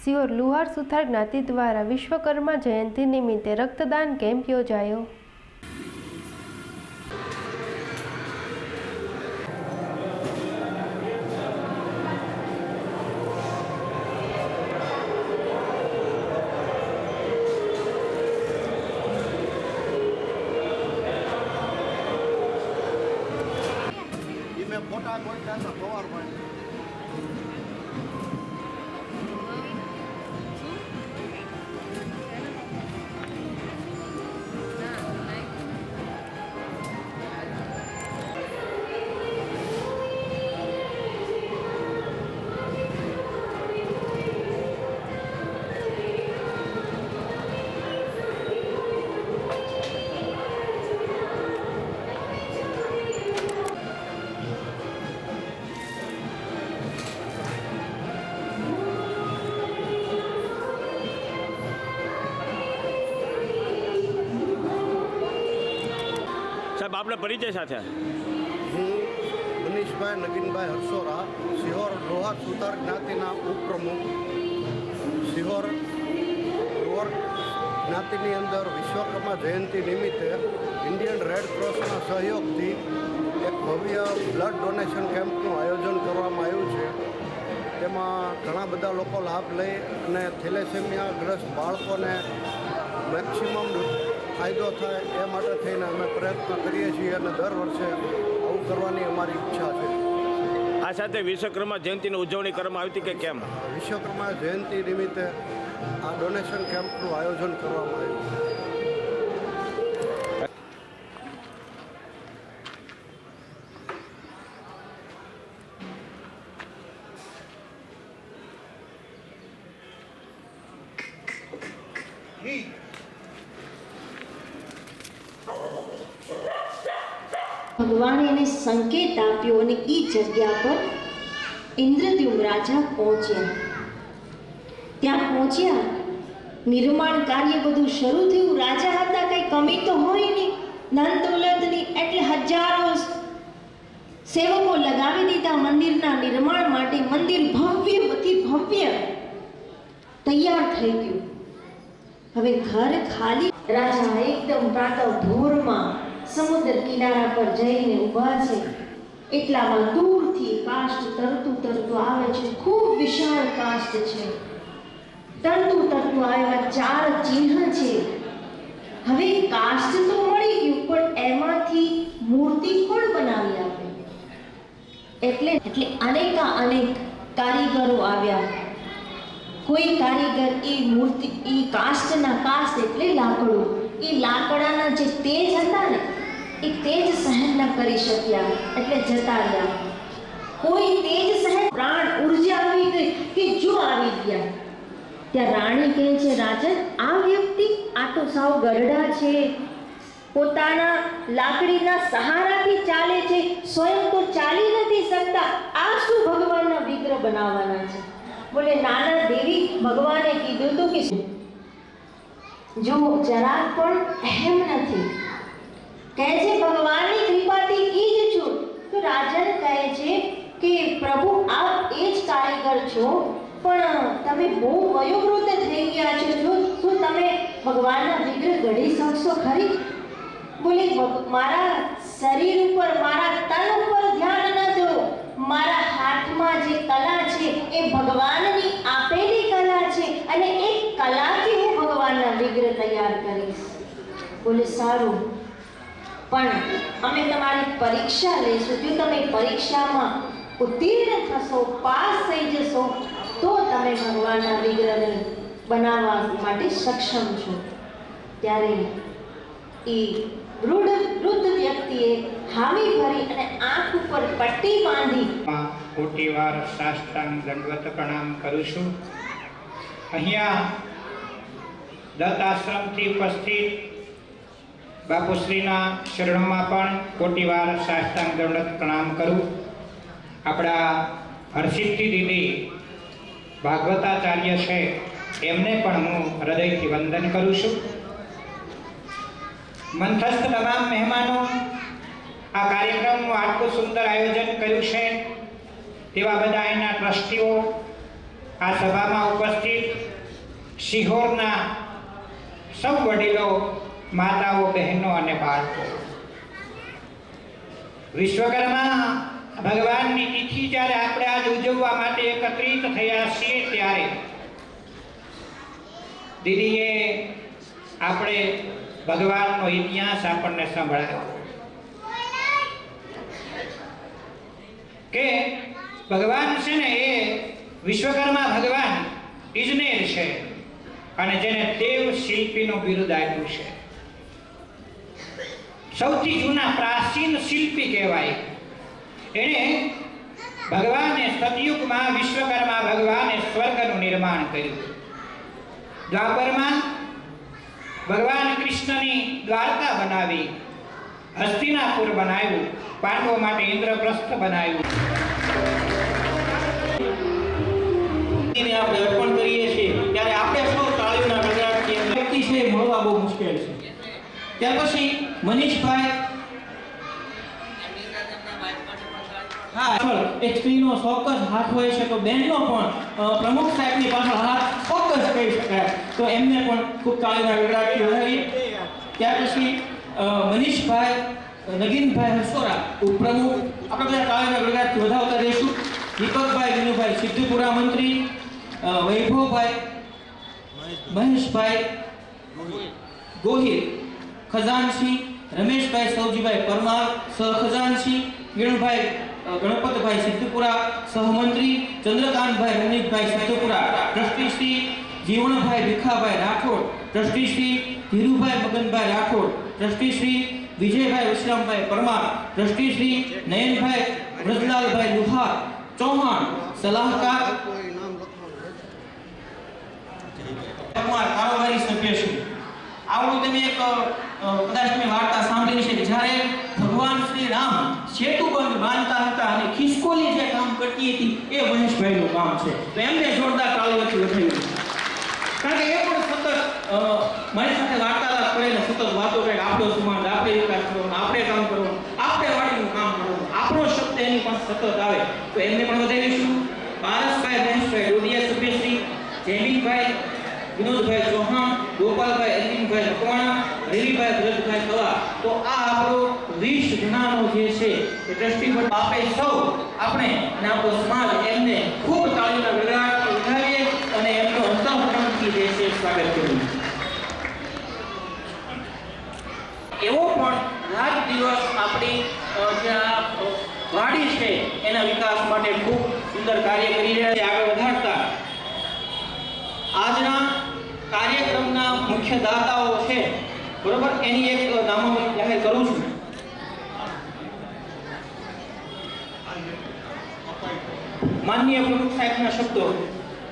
સિયોર લુહાર સુથાર જ્ઞાતિ દ્વારા વિશ્વકર્મા જયંતિ નિમિત્તે રક્તદાન કેમ્પ યોજાયો। સાહેબ આપનો પરિચય સાથે। હું મનીષભાઈ નગીનભાઈ હરસોરા, સિહોર લુહાર સુથાર જ્ઞાતિના ઉપપ્રમુખ। સિહોર લુહાર જ્ઞાતિની અંદર વિશ્વકર્મા જયંતિ નિમિત્તે ઇન્ડિયન રેડ ક્રોસના સહયોગથી એક ભવ્ય બ્લડ ડોનેશન કેમ્પનું આયોજન કરવામાં આવ્યું છે। તેમાં ઘણા બધા લોકો લાભ લઈ અને થેલેસેમિયાગ્રસ્ત બાળકોને મેક્સિમમ ફાયદો થાય એ માટે થઈને અમે પ્રયત્ન કરીએ છીએ અને દર વર્ષે આવું કરવાની અમારી ઈચ્છા છે। આ સાથે વિશ્વકર્મા જયંતિની ઉજવણી કરવામાં આવી હતી કે કેમ? વિશ્વકર્મા જયંતિ નિમિત્તે આ ડોનેશન કેમ્પનું આયોજન કરવામાં આવ્યું છે। ભગવાને એને સંકેત આપ્યો અને એ જગ્યા પર ઇન્દ્રદ્યુમ્ન રાજા પહોંચ્યા। ત્યાં પહોંચ્યા, નિર્માણ કાર્ય બધું શરૂ થયું। રાજા હતા, કઈ કમી તો હોય નહીં, ધન દોલતની, એટલે હજારો સેવકો લગાવી દીધા મંદિરના નિર્માણ માટે। મંદિર ભવ્યથી ભવ્ય તૈયાર થઈ ગયું। હવે ઘર ખાલી। રાજા એકદમ પ્રાતઃ ભોરમાં સમુદ્ર કિનારા પર જઈને ઊભા છે। એટલામાં દૂરથી કાષ્ઠ તરતું તરતું આવે છે। ખૂબ વિશાળ કાષ્ઠ છે, તરતું તરતું આવ્યા, 4 ચિહ્ન છે। હવે કાષ્ઠ તો મળી ગયું, પણ એમાંથી મૂર્તિ કોણ બનાવી આપે? એટલે અનેક કારીગરો આવ્યા। કોઈ કારીગર એ મૂર્તિ, એ કાષ્ઠના કાષ્ઠ એટલે લાકડું, એ લાકડાના જે તેજ હતા ને એ તેજ સહન ન કરી શક્યા, એટલે જતા રહ્યા। કોઈ તેજ સહન, પ્રાણ ઉર્જા આવી ગઈ કે જો આવી ગયા। ત્યાં રાણી કહે છે, રાજન, આ વ્યક્તિ આ તો સાવ ગરડા છે, પોતાના લાકડીના સહારાથી ચાલે છે, સ્વયં તો ચાલી નથી શકતા, આ શું ભગવાનના વિગ્રહ બનાવવાના છે? બોલે, નાના દેવી, ભગવાને કીધું હતું કે જો જરાક પણ અહેમ નથી, કહે છે ભગવાનની કૃપાથી ઈ જ છું। તો રાજન કહે છે કે પ્રભુ, આપ એ જ કારીગર છો, પણ તમે બહુ વયોવૃદ્ધ થઈ ગયા છો, શું તમે ભગવાનના વિગ્રહ ગઢી શકશો ખરી? બોલે, મારા શરીર ઉપર, મારા તન ઉપર ધ્યાન ન દો, મારા હાથમાં જે કલા છે એ ભગવાનની આપેલી કલા છે, અને એ કલાથી હું ભગવાનના વિગ્રહ તૈયાર કરીશ। બોલે, સારું, પણ અમે તમારી પરીક્ષા લઈશું। જો તમે પરીક્ષામાં ઉત્તીર્ણ થશો, પાસ થઈ જશો, તો તમે ભગવાનના વિગ્રહને બનાવવા માટે સક્ષમ છો। ત્યારે એ વૃદ્ધ વ્યક્તિએ હામી ભરી અને આંખ ઉપર પટ્ટી બાંધી કોટીવાર સાષ્ટાંગ દંડવત પ્રણામ કરું છું। અહીંયા દત્ત આશ્રમથી ઉપસ્થિત બાપુશ્રીના શરણોમાં પણ કોટીવાર સાષ્ટાંગ દંડવત પ્રણામ કરું। આપણા હર્ષિતથી દીદી ભાગવતાચાર્ય છે, એમને પણ હું હૃદયથી વંદન કરું છું। મંથસ્થ તમામ મહેમાનો, આ કાર્યક્રમનું આટલું સુંદર આયોજન કર્યું છે તેવા બધા એના ટ્રસ્ટીઓ, આ સભામાં ઉપસ્થિત સિહોરના સૌ વડીલો, માતાઓ, બહેનો અને બાળકો, વિશ્વકર્મા ભગવાનની તિથિ જ્યારે આપણે આજ ઉજવવા માટે એકત્રિત થયા છીએ ત્યારે દીદીએ આપણે ભગવાનનો ઇતિહાસ આપણને સંભળાવ્યો કે ભગવાન છે ને એ વિશ્વકર્મા ભગવાન ઇજનેર છે અને જેને દેવ શિલ્પીનો બિરુદ આપ્યું છે. સૌથી જૂના પ્રાચીન શિલ્પી કહેવાય. એણે ભગવાને સતયુગમાં વિશ્વકર્મા ભગવાને સ્વર્ગનું નિર્માણ કર્યું. દ્વાપરમાં ભગવાન કૃષ્ણની દ્વારકા બનાવી, હસ્તિનાપુર બનાવ્યું, પાંડવો માટે ઇન્દ્રપ્રસ્થ બનાવ્યું. આપણે અર્પણ કરીએ છીએ ત્યારે આપણે સૌ તાળીઓના ગણગણાટથી વ્યક્તિ છે મળવા બહુ મુશ્કેલ છે. ત્યાર પછી મનીષભાઈ, હા, એક સ્ત્રીનો ચોક્કસ હાથ હોય છે તો બહેનનો પણ પ્રમુખ સાહેબની પાછળ હાથ ચોક્કસ કહી શકાય, તો એમને પણ ખૂબ તાળીઓના ગણગણાટથી વધાવીએ. ત્યાર પછી મનીષભાઈ નગીનભાઈ હસોરા ઉપપ્રમુખ, આપણે બધા તાળીઓના ગણગણાટથી વધાવતા રહીશું. દીપકભાઈ વિનુભાઈ સિદ્ધપુરા મંત્રી, વૈભવભાઈ મહેશભાઈ ગોહિલ ખજાનસી, રમેશભાઈ સૌજીભાઈ પરમાર સહખજાનસી, ગીણભાઈ ગણપતભાઈ સિદ્ધપુરા સહમંત્રી, Chandrakantbhai Ranjitbhai Siddhpura trustee Shri, Jivanbhai Bhikhabhai Rathod trustee Shri, Dhirubhai Maganbhai Rathod trustee Shri, Vijaybhai Vishrambhai Parmar trustee Shri, Nayanbhai Vrajlalbhai Luhar Chauhan સલાહકાર, પરમાર કારોબારી સભ્ય છે. આવડું તમે એક કદાચ તમે વાર્તા સાંભળી છે કે જ્યારે ભગવાન શ્રી રામ સેતુબંધ બાંધતા હતા અને ખિસકોલી જે કામ કરતી હતી એ મહેશભાઈનું કામ છે, તો એમને જોરદાર તાળીઓથી વધાવ્યું. કારણ કે એ પણ સતત મારી સાથે વાર્તાલાપ કરે ને સતત વાતો કરે, આપણો સમાજ, આપણે વિકાસ કરવાનો, આપણે કામ કરવાનું, આપણે વાડીનું કામ કરવાનું, આપણો શબ્દ એની પાસે સતત આવે, તો એમને પણ વધાવીશું. પારસભાઈ મહેશભાઈ ડોડિયા સભ્યશ્રી, જયમીનભાઈ વિનોદભાઈ ચૌહાણ, ગોપાલભાઈ અરવિંદભાઈ મકવાણા, હરિભાઈ ભરતભાઈ કવા. તો આ આપણો 20 જણાનો જે છે એ ટ્રસ્ટી બોર્ડ આપે સૌ આપણે અને આપણો સમાજ એમને ખૂબ તાળીઓના ગણગણાટથી વધાવીએ અને એમનો અંતઃકરણથી જે છે સ્વાગત કરીએ. એવો પણ રાત દિવસ આપણી જે વાડી છે એના વિકાસ માટે ખૂબ સુંદર કાર્ય કરી રહ્યા છે. આગળ વધારતા આજના કાર્યક્રમના મુખ્ય દાતાઓ છે, બરોબર, એની એક નામો જાહેર કરું છું. માનનીય પ્રમુખ સાહેબના શબ્દો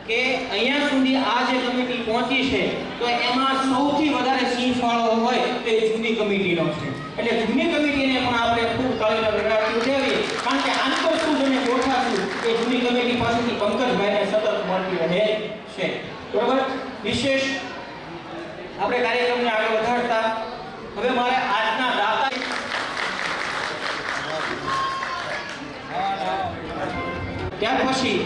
કે અહીંયા સુધી આ જે કમિટી પહોંચી છે તો એમાં સૌથી વધારે સિંહફાળો હોય તો એ જૂની કમિટીનો છે. એટલે જૂની કમિટીને પણ આપણે ખૂબ તાળીઓના ગણગણાટથી ઉઠાવીએ, કારણ કે આંતરસૂદ અને ગોઠાસૂદ એ જૂની કમિટી પાસેથી પંકજભાઈને સતત મળતી રહે છે. બરોબર, વિશેષ આપણે કાર્યક્રમને આગળ વધારતા હવે મારે આજના દાતા ત્યાર પછી